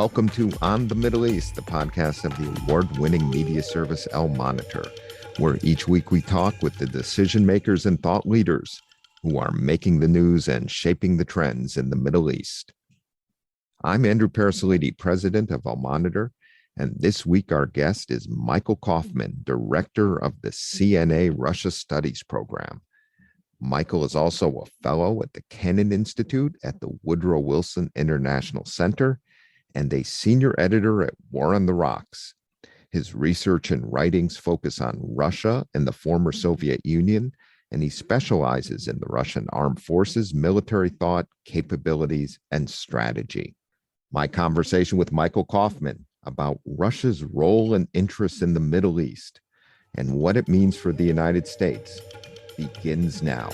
Welcome to On the Middle East, the podcast of the award-winning media service El Monitor, where each week we talk with the decision makers and thought leaders who are making the news and shaping the trends in the Middle East. I'm Andrew Parasolidi, president of El Monitor, and this week our guest is Michael Kofman, director of the CNA Russia Studies program. Michael is also a fellow at the Kennan Institute at the Woodrow Wilson International Center and a senior editor at War on the Rocks. His research and writings focus on Russia and the former Soviet Union, and he specializes in the Russian armed forces, military thought, capabilities, and strategy. My conversation with Michael Kofman about Russia's role and interest in the Middle East and what it means for the United States begins now.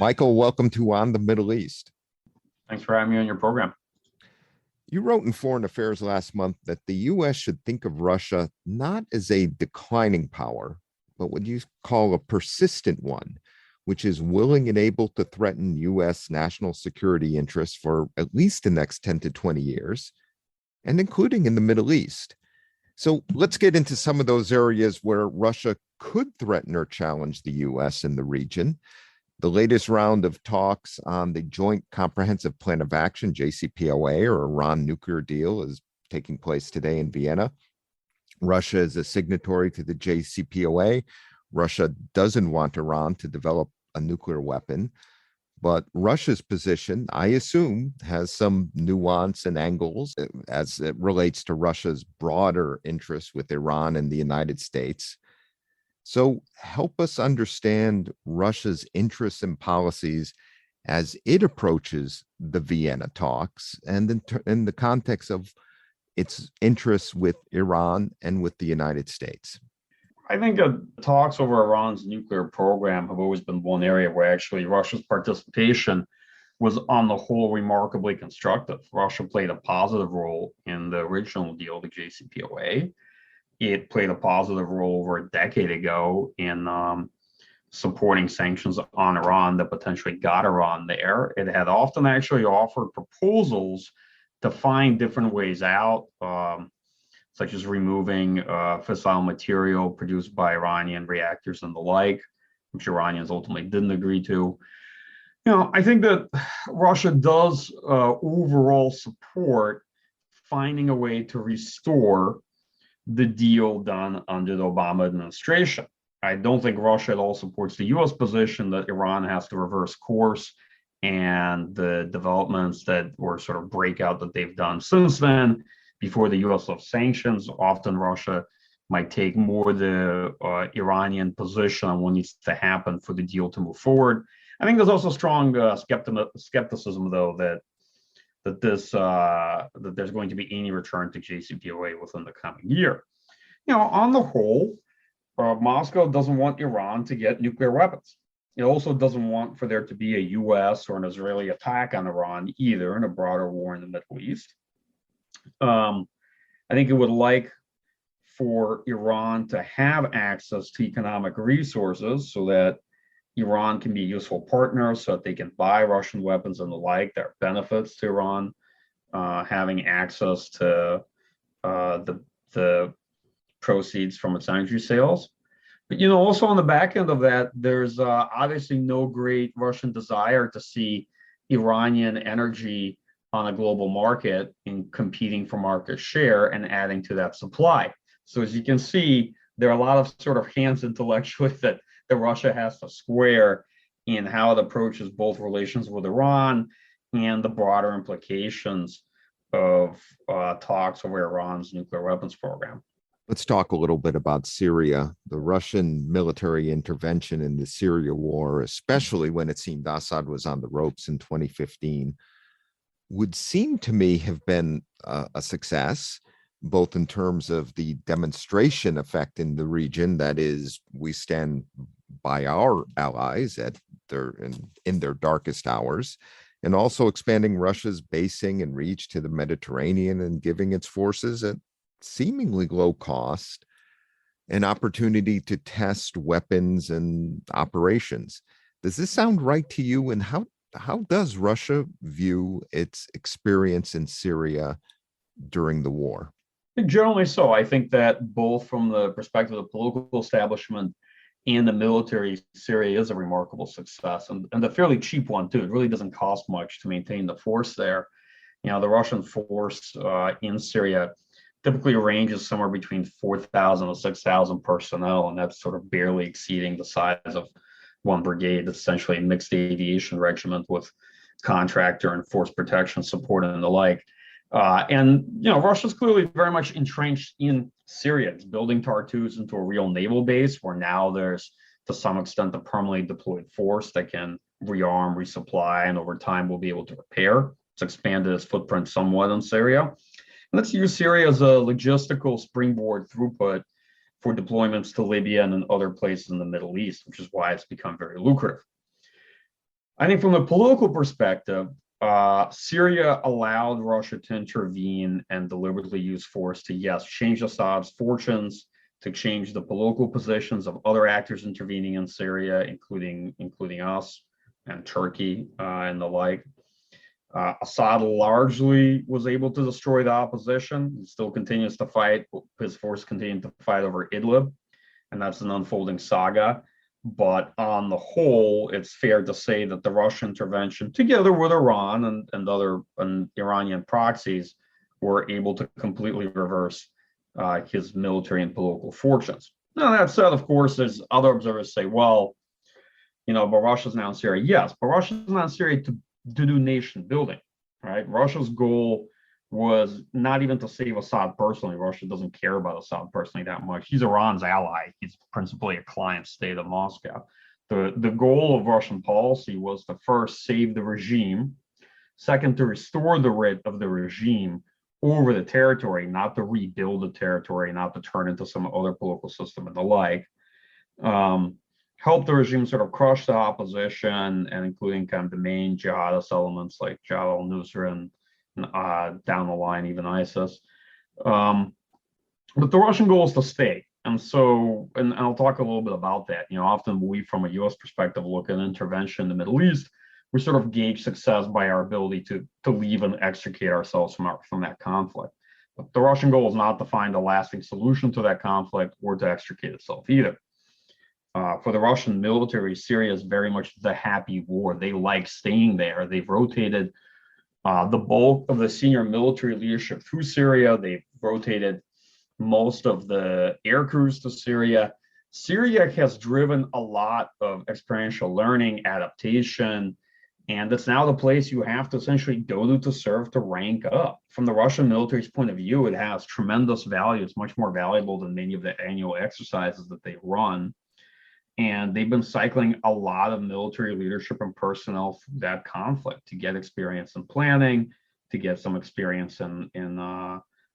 Michael, welcome to On the Middle East. Thanks for having me on your program. You wrote in Foreign Affairs last month that the U.S. should think of Russia not as a declining power, but what you call a persistent one, which is willing and able to threaten U.S. national security interests for at least the next 10 to 20 years, and including in the Middle East. So let's get into some of those areas where Russia could threaten or challenge the U.S. in the region. The latest round of talks on the Joint Comprehensive Plan of Action, JCPOA, or Iran nuclear deal, is taking place today in Vienna. Russia is a signatory to the JCPOA. Russia doesn't want Iran to develop a nuclear weapon, but Russia's position, I assume, has some nuance and angles as it relates to Russia's broader interests with Iran and the United States. So help us understand Russia's interests and policies as it approaches the Vienna talks and in the context of its interests with Iran and with the United States. I think talks over Iran's nuclear program have always been one area where actually Russia's participation was on the whole remarkably constructive. Russia played a positive role in the original deal, the JCPOA. It played a positive role over a decade ago in supporting sanctions on Iran that potentially got Iran there. It had often actually offered proposals to find different ways out, such as removing fissile material produced by Iranian reactors and the like, which Iranians ultimately didn't agree to. I think that Russia does overall support finding a way to restore the deal done under the Obama administration. I don't think Russia at all supports the U.S. position that Iran has to reverse course and the developments that were sort of breakout that they've done since then. Before the U.S. lifts sanctions, often Russia might take more the Iranian position on what needs to happen for the deal to move forward. I think there's also strong skepticism, though, that there's going to be any return to JCPOA within the coming year. On the whole, Moscow doesn't want Iran to get nuclear weapons. It also doesn't want for there to be a U.S. or an Israeli attack on Iran either in a broader war in the Middle East. I think it would like for Iran to have access to economic resources so that Iran can be a useful partner, so that they can buy Russian weapons and the like. There are benefits to Iran having access to the proceeds from its energy sales. But also on the back end of that, there's obviously no great Russian desire to see Iranian energy on a global market in competing for market share and adding to that supply. So as you can see, there are a lot of sort of hands intellectually that Russia has to square in how it approaches both relations with Iran and the broader implications of talks over Iran's nuclear weapons program. Let's talk a little bit about Syria. The Russian military intervention in the Syria war, especially when it seemed Assad was on the ropes in 2015, would seem to me have been a success, both in terms of the demonstration effect in the region, that is, we stand by our allies in their darkest hours, and also expanding Russia's basing and reach to the Mediterranean and giving its forces at seemingly low cost an opportunity to test weapons and operations. Does this sound right to you? And how does Russia view its experience in Syria during the war? Generally so. I think that both from the perspective of the political establishment and the military, Syria is a remarkable success, and a fairly cheap one too. It really doesn't cost much to maintain the force there. The Russian force in Syria typically ranges somewhere between 4,000 to 6,000 personnel, and that's sort of barely exceeding the size of one brigade. It's essentially a mixed aviation regiment with contractor and force protection support and the like. Russia's clearly very much entrenched in Syria. It's building Tartus into a real naval base where now there's, to some extent, a permanently deployed force that can rearm, resupply, and over time will be able to repair. It's expanded its footprint somewhat in Syria. And let's use Syria as a logistical springboard throughput for deployments to Libya and in other places in the Middle East, which is why it's become very lucrative. I think from a political perspective, Syria allowed Russia to intervene and deliberately use force to, yes, change Assad's fortunes, to change the political positions of other actors intervening in Syria, including us and Turkey and the like. Assad largely was able to destroy the opposition. He still continues to fight. His force continued to fight over Idlib, and that's an unfolding saga. But on the whole, it's fair to say that the Russian intervention, together with Iran and other Iranian proxies, were able to completely reverse his military and political fortunes. Now, that said, of course, there's other observers say, well, but Russia's now in Syria. Yes, but Russia's not in Syria to do nation building, right? Russia's goal was not even to save Assad personally. Russia doesn't care about Assad personally that much. He's Iran's ally. He's principally a client state of Moscow. The goal of Russian policy was to first save the regime, second, to restore the writ of the regime over the territory, not to rebuild the territory, not to turn into some other political system and the like. Help the regime sort of crush the opposition, and including kind of the main jihadist elements like Jabhat al-Nusra and down the line, even ISIS. But the Russian goal is to stay. And so, and I'll talk a little bit about that. Often we, from a US perspective, look at intervention in the Middle East, we sort of gauge success by our ability to leave and extricate ourselves from that conflict. But the Russian goal is not to find a lasting solution to that conflict or to extricate itself either. For the Russian military, Syria is very much the happy war. They like staying there. They've rotated the bulk of the senior military leadership through Syria. They've rotated most of the air crews to Syria. Syria has driven a lot of experiential learning, adaptation, and it's now the place you have to essentially go to serve, to rank up. From the Russian military's point of view, it has tremendous value. It's much more valuable than many of the annual exercises that they run. And they've been cycling a lot of military leadership and personnel through that conflict to get experience in planning, to get some experience in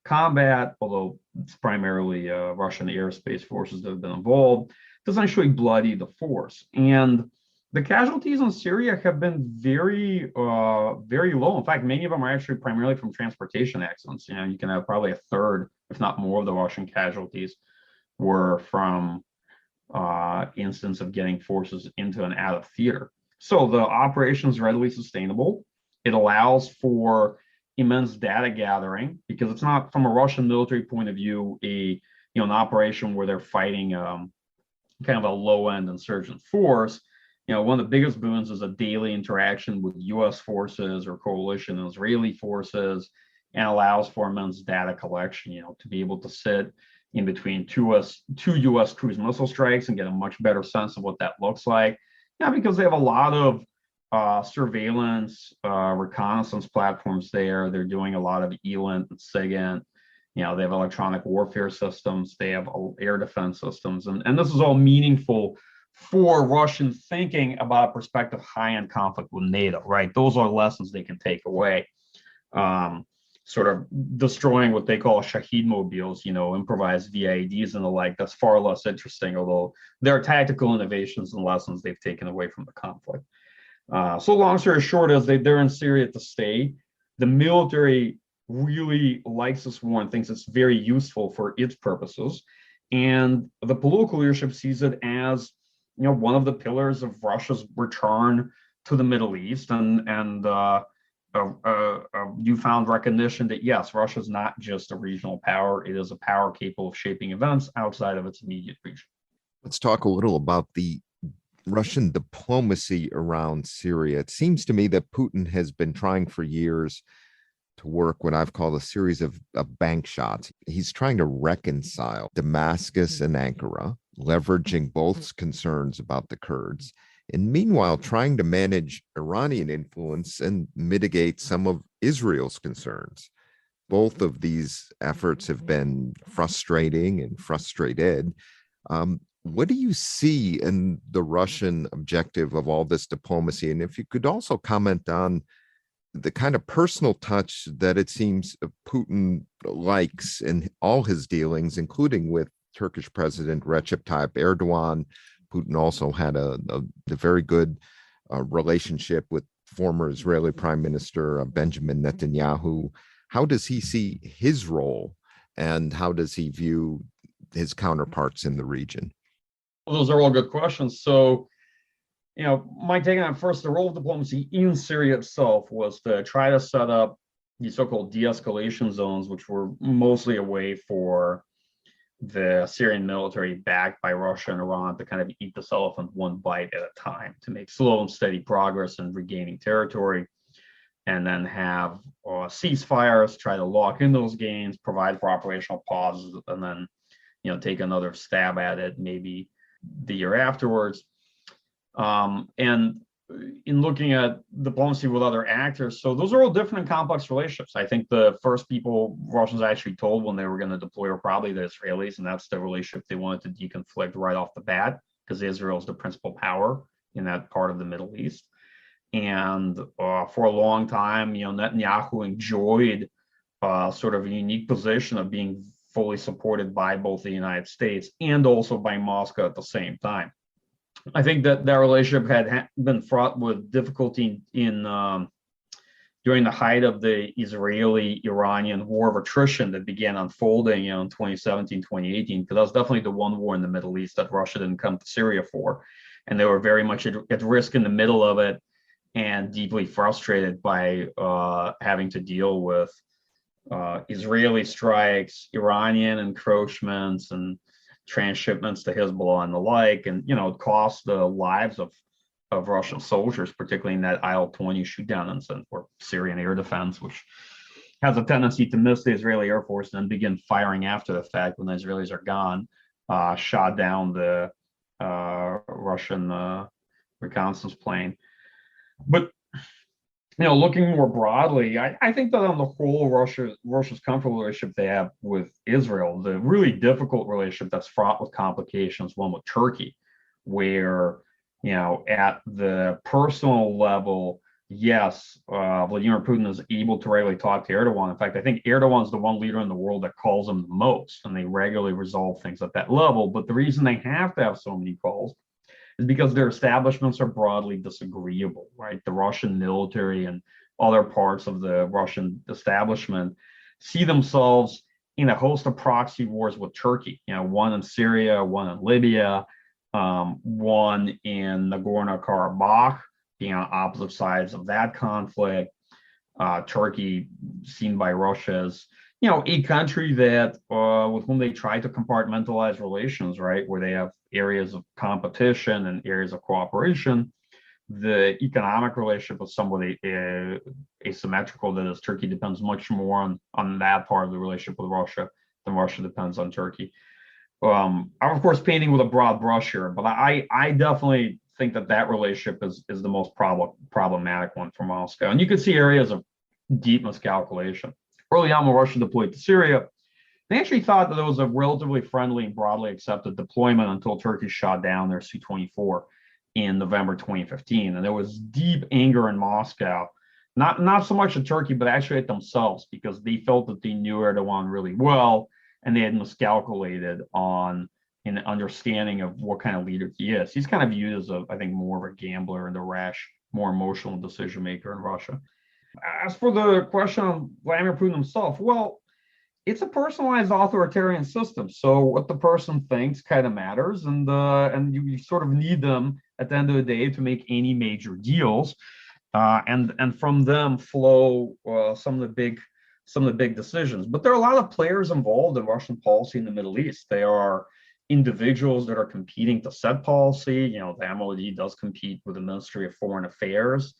combat, although it's primarily Russian airspace forces that have been involved, to essentially bloody the force. And the casualties in Syria have been very, very low. In fact, many of them are actually primarily from transportation accidents. You can have probably a third, if not more, of the Russian casualties were from instance of getting forces into and out of theater. So the operation is readily sustainable. It allows for immense data gathering, because it's not, from a Russian military point of view, an operation where they're fighting kind of a low-end insurgent force. One of the biggest boons is a daily interaction with U.S. forces or coalition Israeli forces, and allows for immense data collection, to be able to sit in between two U.S. cruise missile strikes and get a much better sense of what that looks like. Because they have a lot of surveillance, reconnaissance platforms there. They're doing a lot of ELINT and SIGINT. They have electronic warfare systems. They have air defense systems. And this is all meaningful for Russian thinking about a prospective high-end conflict with NATO, right? Those are lessons they can take away. Sort of destroying what they call Shahid mobiles, improvised VIEDs and the like. That's far less interesting, although there are tactical innovations and lessons they've taken away from the conflict. So long story short is they're in Syria to stay. The military really likes this war and thinks it's very useful for its purposes. And the political leadership sees it as one of the pillars of Russia's return to the Middle East, and newfound recognition that yes, Russia is not just a regional power; it is a power capable of shaping events outside of its immediate region. Let's talk a little about the Russian diplomacy around Syria. It seems to me that Putin has been trying for years to work what I've called a series of bank shots. He's trying to reconcile Damascus and Ankara, leveraging both concerns about the Kurds, and meanwhile trying to manage Iranian influence and mitigate some of Israel's concerns. Both of these efforts have been frustrating and frustrated. What do you see in the Russian objective of all this diplomacy? And if you could also comment on the kind of personal touch that it seems Putin likes in all his dealings, including with Turkish President Recep Tayyip Erdogan. Putin also had a very good relationship with former Israeli Prime Minister Benjamin Netanyahu. How does he see his role, and how does he view his counterparts in the region? Well, those are all good questions. So, my take on first, the role of diplomacy in Syria itself was to try to set up these so-called de-escalation zones, which were mostly a way for the Syrian military, backed by Russia and Iran, to kind of eat this elephant one bite at a time, to make slow and steady progress in regaining territory, and then have ceasefires, try to lock in those gains, provide for operational pauses, and then take another stab at it maybe the year afterwards. And in looking at diplomacy with other actors, so those are all different and complex relationships. I think the first people Russians actually told when they were going to deploy were probably the Israelis, and that's the relationship they wanted to deconflict right off the bat, because Israel is the principal power in that part of the Middle East. And for a long time, Netanyahu enjoyed sort of a unique position of being fully supported by both the United States and also by Moscow at the same time. I think that relationship had been fraught with difficulty in during the height of the Israeli-Iranian war of attrition that began unfolding in 2017, 2018, because that was definitely the one war in the Middle East that Russia didn't come to Syria for. And they were very much at risk in the middle of it, and deeply frustrated by having to deal with Israeli strikes, Iranian encroachments, and transshipments to Hezbollah and the like. And, it cost the lives of Russian soldiers, particularly in that IL-20 shoot-down incident, where Syrian air defense, which has a tendency to miss the Israeli Air Force and then begin firing after the fact when the Israelis are gone, shot down the Russian reconnaissance plane. But looking more broadly, I think that on the whole, Russia's comfortable relationship they have with Israel, the really difficult relationship that's fraught with complications, one with Turkey, where, at the personal level, yes, Vladimir Putin is able to regularly talk to Erdogan. In fact, I think Erdogan's the one leader in the world that calls him the most, and they regularly resolve things at that level. But the reason they have to have so many calls is because their establishments are broadly disagreeable, right? The Russian military and other parts of the Russian establishment see themselves in a host of proxy wars with Turkey, one in Syria, one in Libya, one in Nagorno-Karabakh, being on opposite sides of that conflict. Turkey seen by Russia as a country that with whom they try to compartmentalize relations, right, where they have areas of competition and areas of cooperation. The economic relationship is somewhat asymmetrical. That is, Turkey depends much more on that part of the relationship with Russia than Russia depends on Turkey. I'm of course painting with a broad brush here, but I definitely think that relationship is the most problematic one for Moscow. And you could see areas of deep miscalculation. Early on, when Russia deployed to Syria, they actually thought that it was a relatively friendly and broadly accepted deployment until Turkey shot down their Su-24 in November 2015. And there was deep anger in Moscow, not so much at Turkey, but actually at themselves, because they felt that they knew Erdogan really well, and they had miscalculated on an understanding of what kind of leader he is. He's kind of viewed as, I think, more of a gambler and a rash, more emotional decision maker in Russia. As for the question of Vladimir Putin himself, well, it's a personalized authoritarian system. So what the person thinks kind of matters, and you sort of need them at the end of the day to make any major deals, and from them flow some of the big decisions. But there are a lot of players involved in Russian policy in the Middle East. They are individuals that are competing to set policy. You know, the MOD does compete with the Ministry of Foreign Affairs,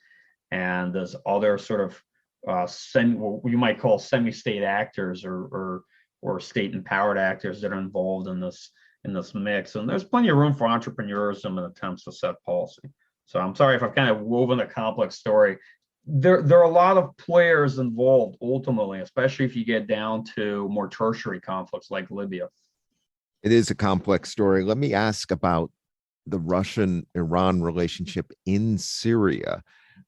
and there's other sort of what you might call semi-state actors or state empowered actors that are involved in this mix. And there's plenty of room for entrepreneurism and attempts to set policy. So I'm sorry if I've kind of woven a complex story. There are a lot of players involved ultimately, especially if you get down to more tertiary conflicts like Libya. It is a complex story. Let me ask about the Russian-Iran relationship in Syria.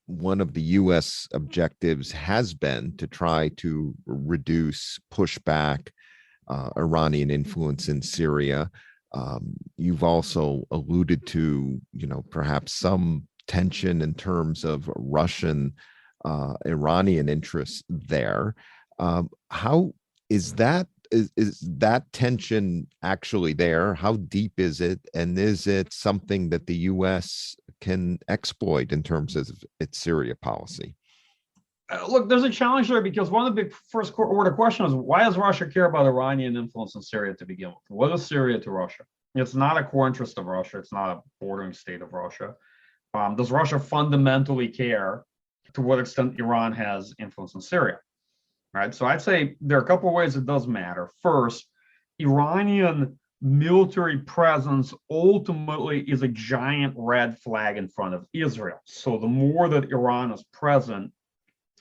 One of the U.S. objectives has been to try to reduce pushback, Iranian influence in Syria. You've also alluded to, perhaps some tension in terms of Russian Iranian interests there. How is that? Is that tension actually there? How deep is it? And is it something that the U.S. can exploit in terms of its Syria policy? Look, there's a challenge there because one of the big first order questions is why does Russia care about Iranian influence in Syria to begin with? What is Syria to Russia? It's not a core interest of Russia. It's not a bordering state of Russia. Does Russia fundamentally care to what extent Iran has influence in Syria? Right. So I'd say there are a couple of ways it does matter. First, Iranian military presence ultimately is a giant red flag in front of Israel. So the more that Iran is present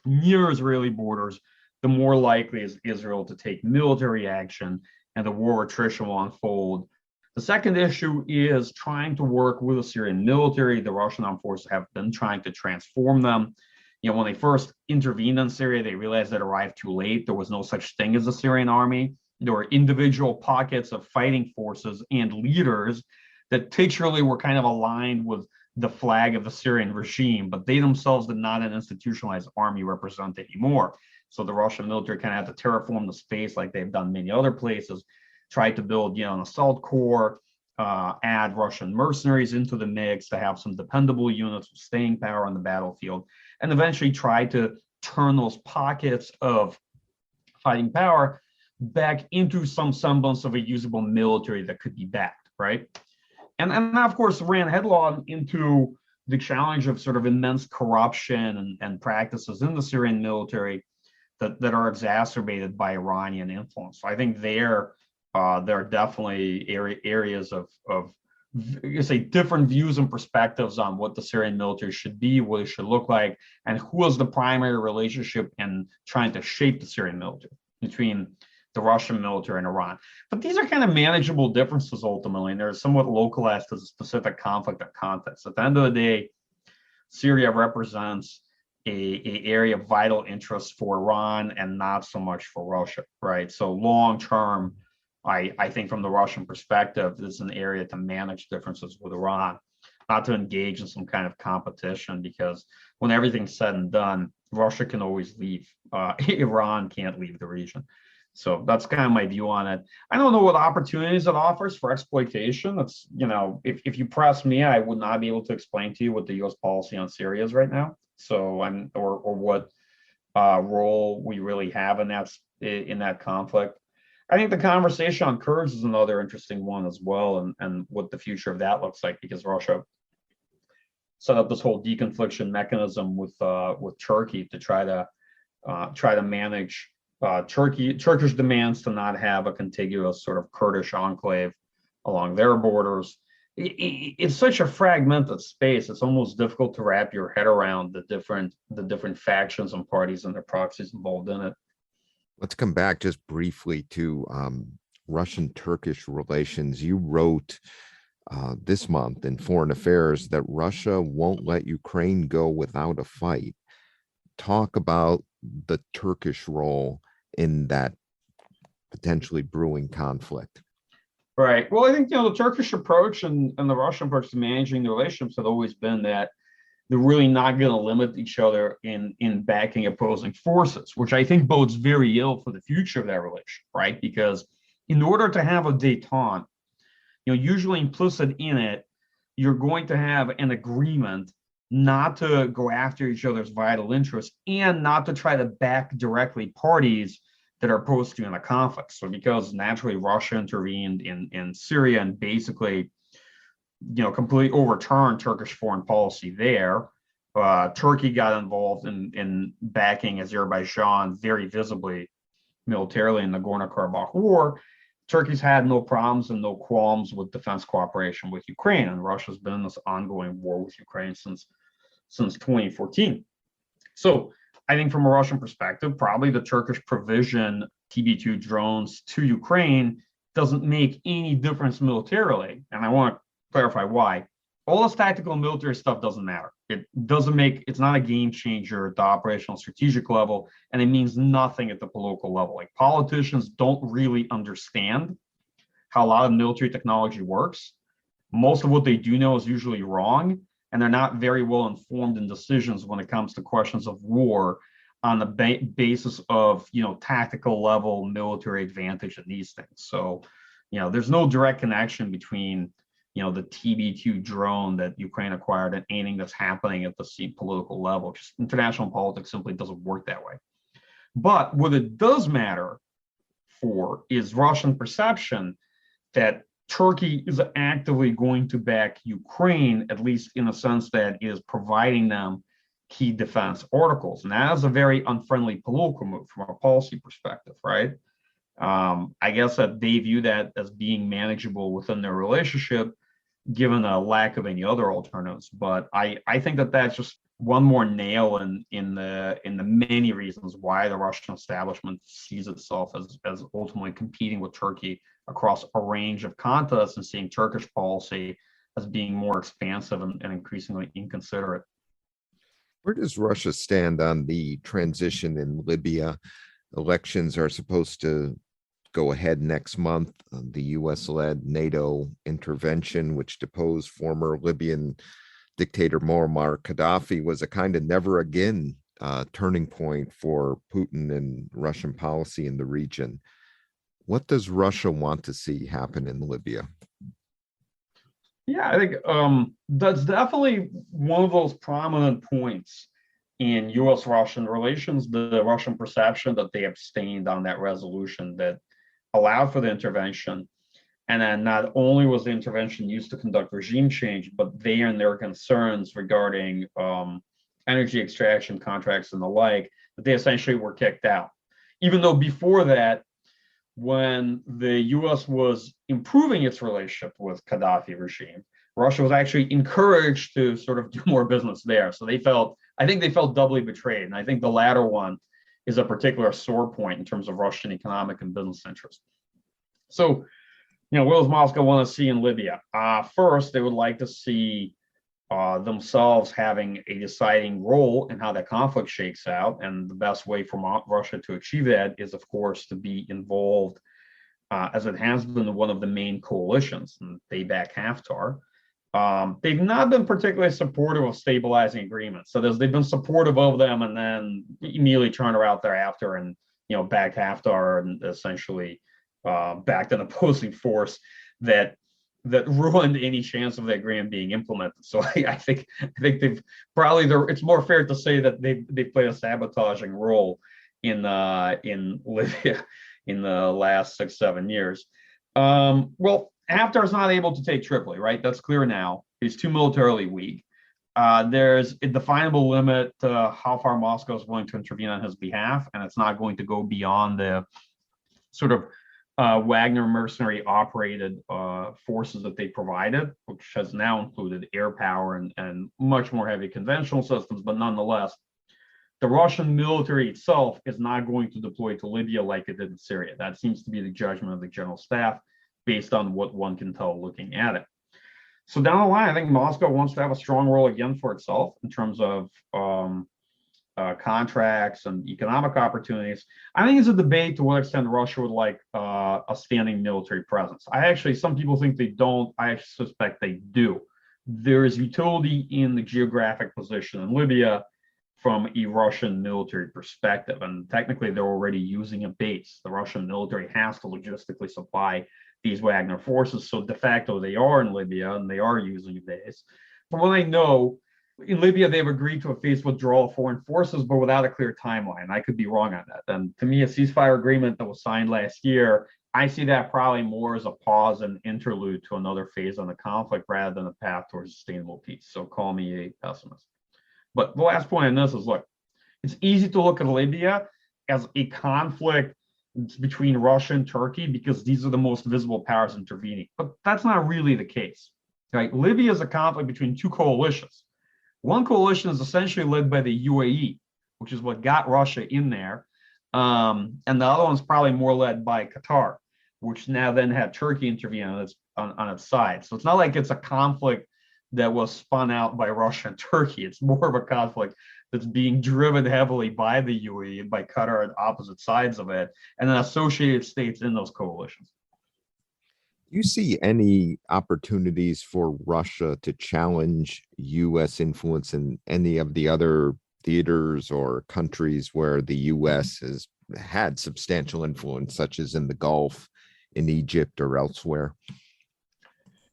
near Israeli borders, the more likely is Israel to take military action and the war attrition will unfold. The second issue is trying to work with the Syrian military. The Russian armed forces have been trying to transform them. When they first intervened in Syria, they realized that arrived too late. There was no such thing as a Syrian army. There were individual pockets of fighting forces and leaders that pictorially were kind of aligned with the flag of the Syrian regime, but they themselves did not an institutionalized army represent anymore. So the Russian military kind of had to terraform the space like they've done many other places, tried to build, an assault corps, add Russian mercenaries into the mix to have some dependable units with staying power on the battlefield, and eventually try to turn those pockets of fighting power back into some semblance of a usable military that could be backed, right? And that, of course, ran headlong into the challenge of sort of immense corruption and practices in the Syrian military that are exacerbated by Iranian influence. So I think there are definitely areas of different views and perspectives on what the Syrian military should be, what it should look like, and who is the primary relationship in trying to shape the Syrian military between the Russian military and Iran. But these are kind of manageable differences ultimately, and they're somewhat localized to the specific conflict or context. At the end of the day, Syria represents a area of vital interest for Iran and not so much for Russia, right? So long term, I think from the Russian perspective, this is an area to manage differences with Iran, not to engage in some kind of competition, because when everything's said and done, Russia can always leave. Iran can't leave the region. So that's kind of my view on it. I don't know what opportunities it offers for exploitation. It's, if you press me, I would not be able to explain to you what the U.S. policy on Syria is right now. So or what role we really have in that conflict. I think the conversation on Kurds is another interesting one as well, and what the future of that looks like, because Russia set up this whole deconfliction mechanism with Turkey to try to manage Turkish demands to not have a contiguous sort of Kurdish enclave along their borders. It's such a fragmented space. It's almost difficult to wrap your head around the different factions and parties and their proxies involved in it. Let's come back just briefly to Russian-Turkish relations. You wrote this month in Foreign Affairs that Russia won't let Ukraine go without a fight. Talk about the Turkish role in that potentially brewing conflict. Right. Well, I think the Turkish approach and the Russian approach to managing the relationships had always been that they're really not going to limit each other in backing opposing forces, which I think bodes very ill for the future of that relationship, right? Because in order to have a détente, usually implicit in it, you're going to have an agreement not to go after each other's vital interests and not to try to back directly parties that are opposed to you in a conflict. So because naturally Russia intervened in Syria and basically, completely overturned Turkish foreign policy there. Turkey got involved in backing Azerbaijan very visibly militarily in the Nagorno-Karabakh war. Turkey's had no problems and no qualms with defense cooperation with Ukraine, and Russia's been in this ongoing war with Ukraine since 2014. So I think from a Russian perspective, probably the Turkish provision TB2 drones to Ukraine doesn't make any difference militarily, and I want to clarify why. All this tactical and military stuff doesn't matter. It's not a game changer at the operational strategic level, and it means nothing at the political level. Like, politicians don't really understand how a lot of military technology works. Most of what they do know is usually wrong, and they're not very well informed in decisions when it comes to questions of war on the basis of, tactical level military advantage in these things. So, there's no direct connection between the TB2 drone that Ukraine acquired and anything that's happening at the political level. Just international politics simply doesn't work that way. But what it does matter for is Russian perception that Turkey is actively going to back Ukraine, at least in a sense that it is providing them key defense articles. And that is a very unfriendly political move from a policy perspective, right? I guess that they view that as being manageable within their relationship, given a lack of any other alternatives. But I think that that's just one more nail in the many reasons why the Russian establishment sees itself as ultimately competing with Turkey across a range of contests and seeing Turkish policy as being more expansive and increasingly inconsiderate. Where does Russia stand on the transition in Libya? Elections are supposed to go ahead next month. The US-led NATO intervention, which deposed former Libyan dictator Muammar Gaddafi, was a kind of never again turning point for Putin and Russian policy in the region. What does Russia want to see happen in Libya? Yeah, I think that's definitely one of those prominent points in US-Russian relations, the Russian perception that they abstained on that resolution that allowed for the intervention. And then not only was the intervention used to conduct regime change, but they and their concerns regarding energy extraction contracts and the like, that they essentially were kicked out. Even though before that, when the US was improving its relationship with Gaddafi regime, Russia was actually encouraged to sort of do more business there. So I think they felt doubly betrayed. And I think the latter one is a particular sore point in terms of Russian economic and business interests. So, what does Moscow want to see in Libya? First, they would like to see themselves having a deciding role in how that conflict shakes out. And the best way for Russia to achieve that is, of course, to be involved, as it has been, in one of the main coalitions, and they back Haftar. They've not been particularly supportive of stabilizing agreements. So they've been supportive of them and then immediately turned around thereafter and, backed Haftar and essentially backed an opposing force that ruined any chance of the agreement being implemented. So I think they've probably, it's more fair to say that they played a sabotaging role in Libya in the last 6-7 years. Well, Haftar is not able to take Tripoli, right? That's clear now. He's too militarily weak. There's a definable limit to how far Moscow is willing to intervene on his behalf, and it's not going to go beyond the sort of Wagner mercenary operated forces that they provided, which has now included air power and much more heavy conventional systems. But nonetheless, the Russian military itself is not going to deploy to Libya like it did in Syria. That seems to be the judgment of the general staff based on what one can tell looking at it. So down the line, I think Moscow wants to have a strong role again for itself in terms of contracts and economic opportunities. I think it's a debate to what extent Russia would like a standing military presence. Some people think they don't. I suspect they do. there is utility in the geographic position in Libya from a Russian military perspective. And technically, they're already using a base. The Russian military has to logistically supply these Wagner forces. So de facto, they are in Libya and they are using a base. From what I know, in Libya, they've agreed to a phased withdrawal of foreign forces, but without a clear timeline. I could be wrong on that. And to me, a ceasefire agreement that was signed last year, I see that probably more as a pause and interlude to another phase on the conflict rather than a path towards sustainable peace. So call me a pessimist. But the last point on this is, look, it's easy to look at Libya as a conflict between Russia and Turkey because these are the most visible powers intervening. But that's not really the case, right? Libya is a conflict between two coalitions. One coalition is essentially led by the UAE, which is what got Russia in there. And the other one's probably more led by Qatar, which now then had Turkey intervene on its side. So it's not like it's a conflict that was spun out by Russia and Turkey. It's more of a conflict that's being driven heavily by the UAE and by Qatar at opposite sides of it, and then associated states in those coalitions. Do you see any opportunities for Russia to challenge U.S. influence in any of the other theaters or countries where the U.S. has had substantial influence, such as in the Gulf, in Egypt, or elsewhere?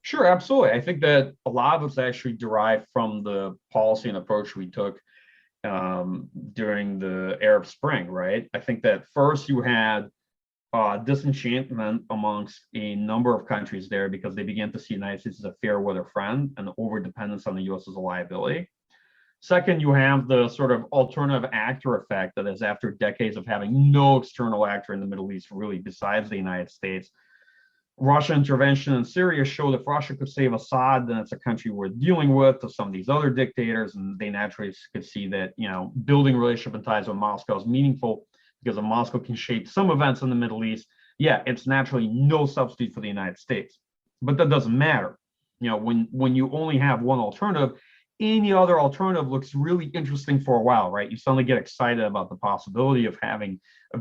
Sure, absolutely. I think that a lot of it's actually derived from the policy and approach we took during the Arab Spring, right? I think that first you had disenchantment amongst a number of countries there because they began to see the United States as a fair weather friend and over-dependence on the U.S. as a liability. Second, you have the sort of alternative actor effect that is after decades of having no external actor in the Middle East, really, besides the United States. Russian intervention in Syria showed if Russia could save Assad, then it's a country worth dealing with to some of these other dictators, and they naturally could see that, you know, building relationship and ties with Moscow is meaningful because if Moscow can shape some events in the Middle East, yeah, it's naturally no substitute for the United States. But that doesn't matter. You know, when you only have one alternative, any other alternative looks really interesting for a while, right? You suddenly get excited about the possibility of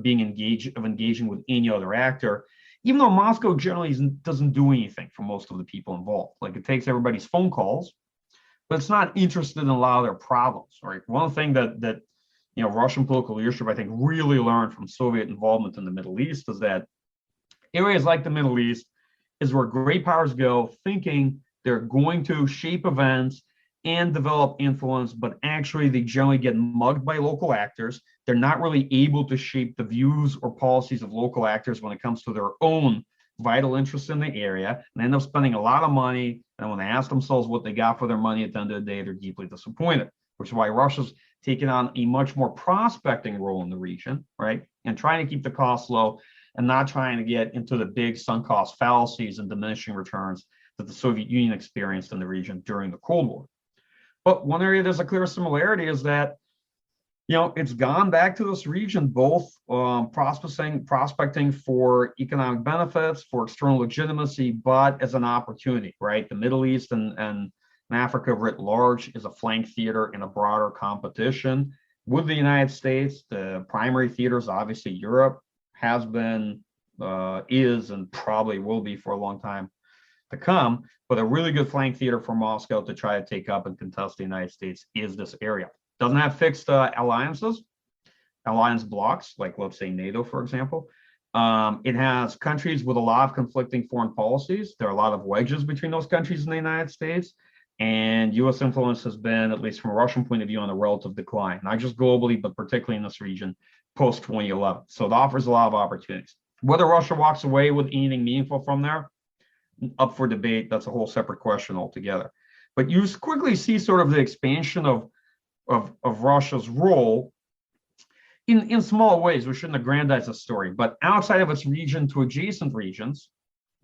engaging with any other actor, even though Moscow generally doesn't do anything for most of the people involved. Like, it takes everybody's phone calls, but it's not interested in a lot of their problems, right? One thing that you know, Russian political leadership, I think, really learned from Soviet involvement in the Middle East is that areas like the Middle East is where great powers go thinking they're going to shape events and develop influence, but actually they generally get mugged by local actors. They're not really able to shape the views or policies of local actors when it comes to their own vital interests in the area, and they end up spending a lot of money. And when they ask themselves what they got for their money at the end of the day, they're deeply disappointed, which is why Russia's taken on a much more prospecting role in the region, right? And trying to keep the costs low and not trying to get into the big sunk cost fallacies and diminishing returns that the Soviet Union experienced in the region during the Cold War. But one area there's a clear similarity is that, you know, it's gone back to this region, both prospecting for economic benefits, for external legitimacy, but as an opportunity, right? The Middle East and Africa writ large is a flank theater in a broader competition with the United States. The primary theaters, obviously, Europe has been, is, and probably will be for a long time to come, but a really good flank theater for Moscow to try to take up and contest the United States is this area. Doesn't have fixed alliance blocks, like, let's say, NATO, for example. It has countries with a lot of conflicting foreign policies. There are a lot of wedges between those countries and the United States. And U.S. influence has been, at least from a Russian point of view, on a relative decline, not just globally, but particularly in this region post-2011. So it offers a lot of opportunities. Whether Russia walks away with anything meaningful from there, up for debate. That's a whole separate question altogether. But you quickly see sort of the expansion of Russia's role in small ways. We shouldn't aggrandize the story, but outside of its region to adjacent regions,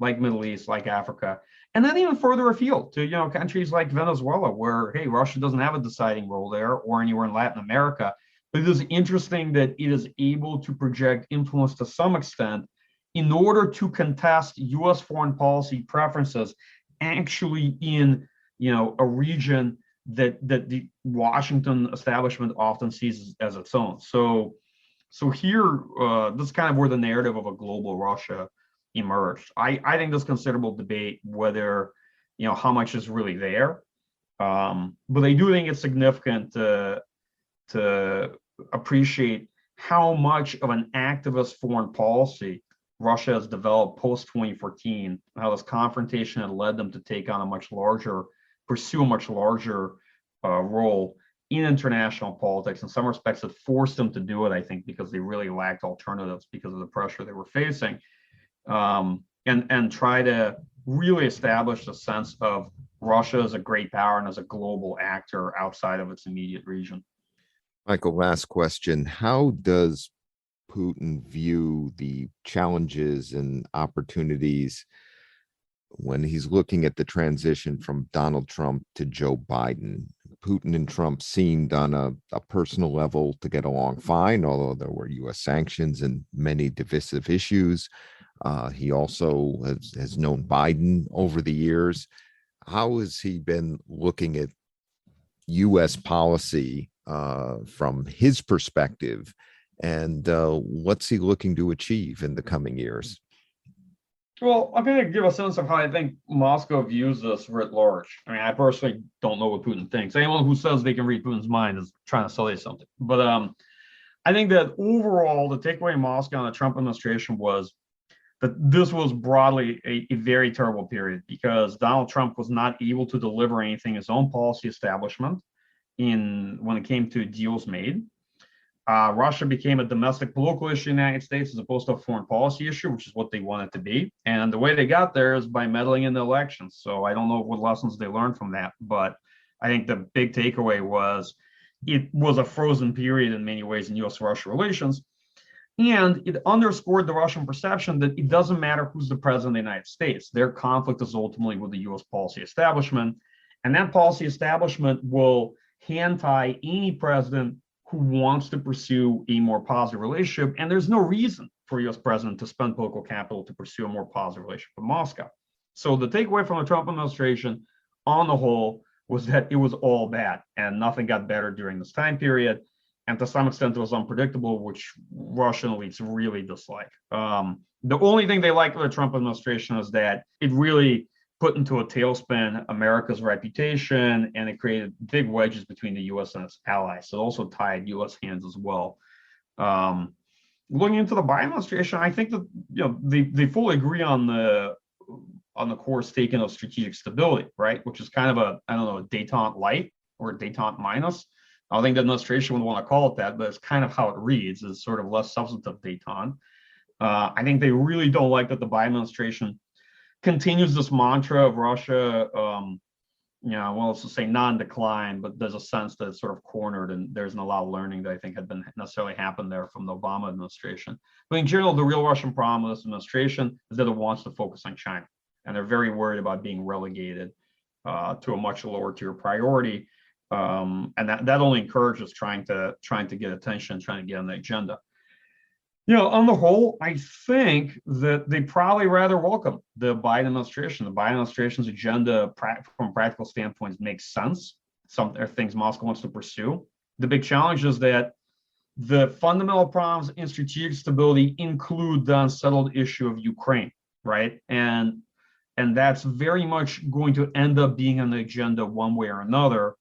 like Middle East, like Africa, and then even further afield to, you know, countries like Venezuela, where, hey, Russia doesn't have a deciding role there, or anywhere in Latin America. But it is interesting that it is able to project influence to some extent in order to contest U.S. foreign policy preferences, actually in, you know, a region that the Washington establishment often sees as its own. So here, this is kind of where the narrative of a global Russia emerged. I think there's considerable debate whether, you know, how much is really there. But I do think it's significant to appreciate how much of an activist foreign policy Russia has developed post 2014, how this confrontation had led them to take on pursue a much larger role in international politics. In some respects, it forced them to do it, I think, because they really lacked alternatives because of the pressure they were facing, and try to really establish a sense of Russia as a great power and as a global actor outside of its immediate region. Michael, last question. How does Putin view the challenges and opportunities when he's looking at the transition from Donald Trump to Joe Biden? Putin and Trump seemed on a personal level to get along fine, although there were U.S. sanctions and many divisive issues. He also has known Biden over the years. How has he been looking at U.S. policy from his perspective, and what's he looking to achieve in the coming years? Well, I'm going to give a sense of how I think Moscow views this writ large. I mean, I personally don't know what Putin thinks. Anyone who says they can read Putin's mind is trying to sell you something. But I think that overall, the takeaway in Moscow and the Trump administration was that this was broadly a very terrible period because Donald Trump was not able to deliver anything his own policy establishment when it came to deals made. Russia became a domestic political issue in the United States as opposed to a foreign policy issue, which is what they want it to be. And the way they got there is by meddling in the elections. So I don't know what lessons they learned from that, but I think the big takeaway was it was a frozen period in many ways in U.S.-Russia relations. And it underscored the Russian perception that it doesn't matter who's the president of the United States. Their conflict is ultimately with the U.S. policy establishment. And that policy establishment will hand tie any president who wants to pursue a more positive relationship. And there's no reason for a U.S. president to spend political capital to pursue a more positive relationship with Moscow. So the takeaway from the Trump administration on the whole was that it was all bad and nothing got better during this time period. And to some extent, it was unpredictable, which Russian elites really dislike. The only thing they like with the Trump administration is that it really put into a tailspin America's reputation, and it created big wedges between the U.S. and its allies. So it also tied U.S. hands as well. Looking into the Biden administration, I think that they fully agree on the course taken of strategic stability, right? Which is kind of a détente light or a détente minus. I don't think the administration would want to call it that, but it's kind of how it reads, is sort of less substantive détente. I think they really don't like that the Biden administration continues this mantra of Russia, let's just say non-decline, but there's a sense that it's sort of cornered and there isn't a lot of learning that I think had been necessarily happened there from the Obama administration. But in general, the real Russian problem with this administration is that it wants to focus on China. And they're very worried about being relegated to a much lower tier priority. And that only encourages trying to get attention, trying to get on the agenda. On the whole, I think that they probably rather welcome the Biden administration. The Biden administration's agenda, from a practical standpoint, makes sense. Some are things Moscow wants to pursue. The big challenge is that the fundamental problems in strategic stability include the unsettled issue of Ukraine, right? And that's very much going to end up being on the agenda one way or another.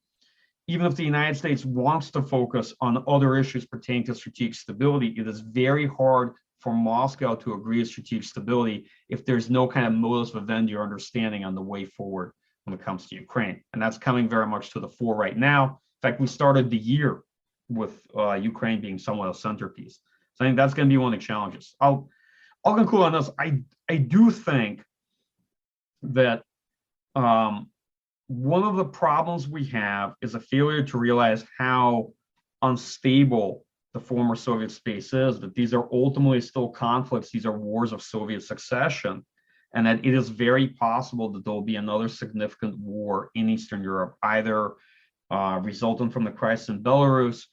Even if the United States wants to focus on other issues pertaining to strategic stability, it is very hard for Moscow to agree to strategic stability if there's no kind of modus vivendi or understanding on the way forward when it comes to Ukraine. And that's coming very much to the fore right now. In fact, we started the year with Ukraine being somewhat a centerpiece. So I think that's going to be one of the challenges. I'll conclude on this. I do think that one of the problems we have is a failure to realize how unstable the former Soviet space is, that these are ultimately still conflicts, these are wars of Soviet succession, and that it is very possible that there will be another significant war in Eastern Europe, either resulting from the crisis in Belarus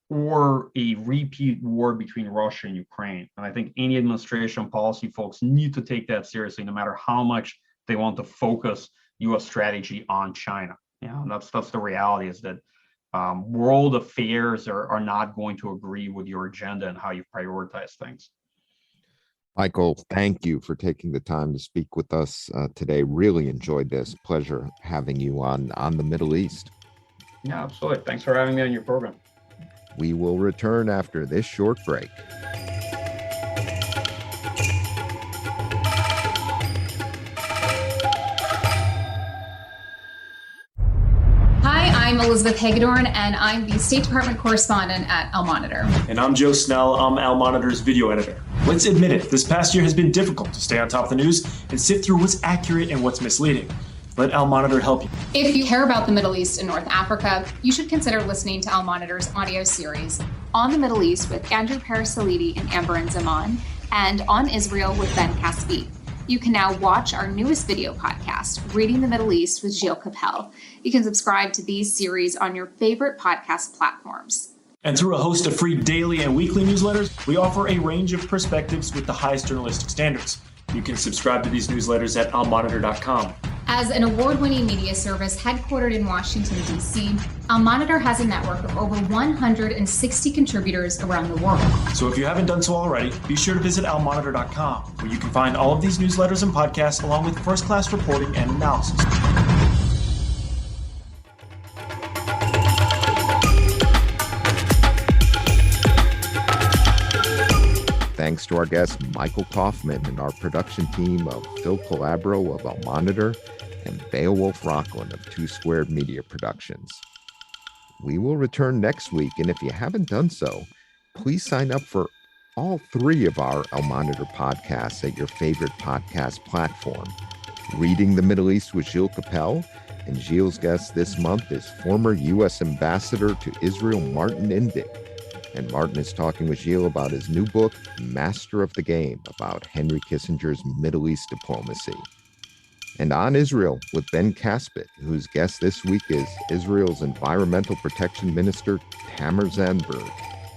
or a repeat war between Russia and Ukraine. And I think any administration policy folks need to take that seriously, no matter how much they want to focus U.S. strategy on China. And that's the reality, is that world affairs are not going to agree with your agenda and how you prioritize things. Michael, thank you for taking the time to speak with us today. Really enjoyed this. Pleasure having you on the Middle East. Yeah, absolutely. Thanks for having me on your program. We will return after this short break. I'm Elizabeth Hagedorn, and I'm the State Department correspondent at Al Monitor. And I'm Joe Snell. I'm Al Monitor's video editor. Let's admit it, this past year has been difficult to stay on top of the news and sift through what's accurate and what's misleading. Let Al Monitor help you. If you care about the Middle East and North Africa, you should consider listening to Al Monitor's audio series On the Middle East with Andrew Parasalidi and Amber Zaman, and On Israel with Ben Caspi. You can now watch our newest video podcast, Reading the Middle East with Gilles Capel. You can subscribe to these series on your favorite podcast platforms. And through a host of free daily and weekly newsletters, we offer a range of perspectives with the highest journalistic standards. You can subscribe to these newsletters at almonitor.com. As an award-winning media service headquartered in Washington, D.C., Al Monitor has a network of over 160 contributors around the world. So if you haven't done so already, be sure to visit almonitor.com, where you can find all of these newsletters and podcasts along with first-class reporting and analysis. Thanks to our guest, Michael Kofman, and our production team of Phil Calabro of Al Monitor and Beowulf Rockland of Two Squared Media Productions. We will return next week, and if you haven't done so, please sign up for all three of our Al Monitor podcasts at your favorite podcast platform. Reading the Middle East with Gilles Capel, and Gilles' guest this month is former U.S. Ambassador to Israel, Martin Indyk. And Martin is talking with Gilles about his new book, Master of the Game, about Henry Kissinger's Middle East diplomacy. And On Israel with Ben Caspit, whose guest this week is Israel's Environmental Protection Minister, Tamar Zandberg.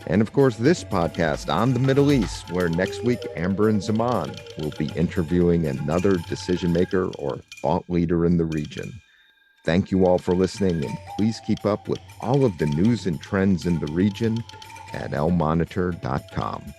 And of course, this podcast, On the Middle East, where next week Amber and Zaman will be interviewing another decision maker or thought leader in the region. Thank you all for listening, and please keep up with all of the news and trends in the region at almonitor.com.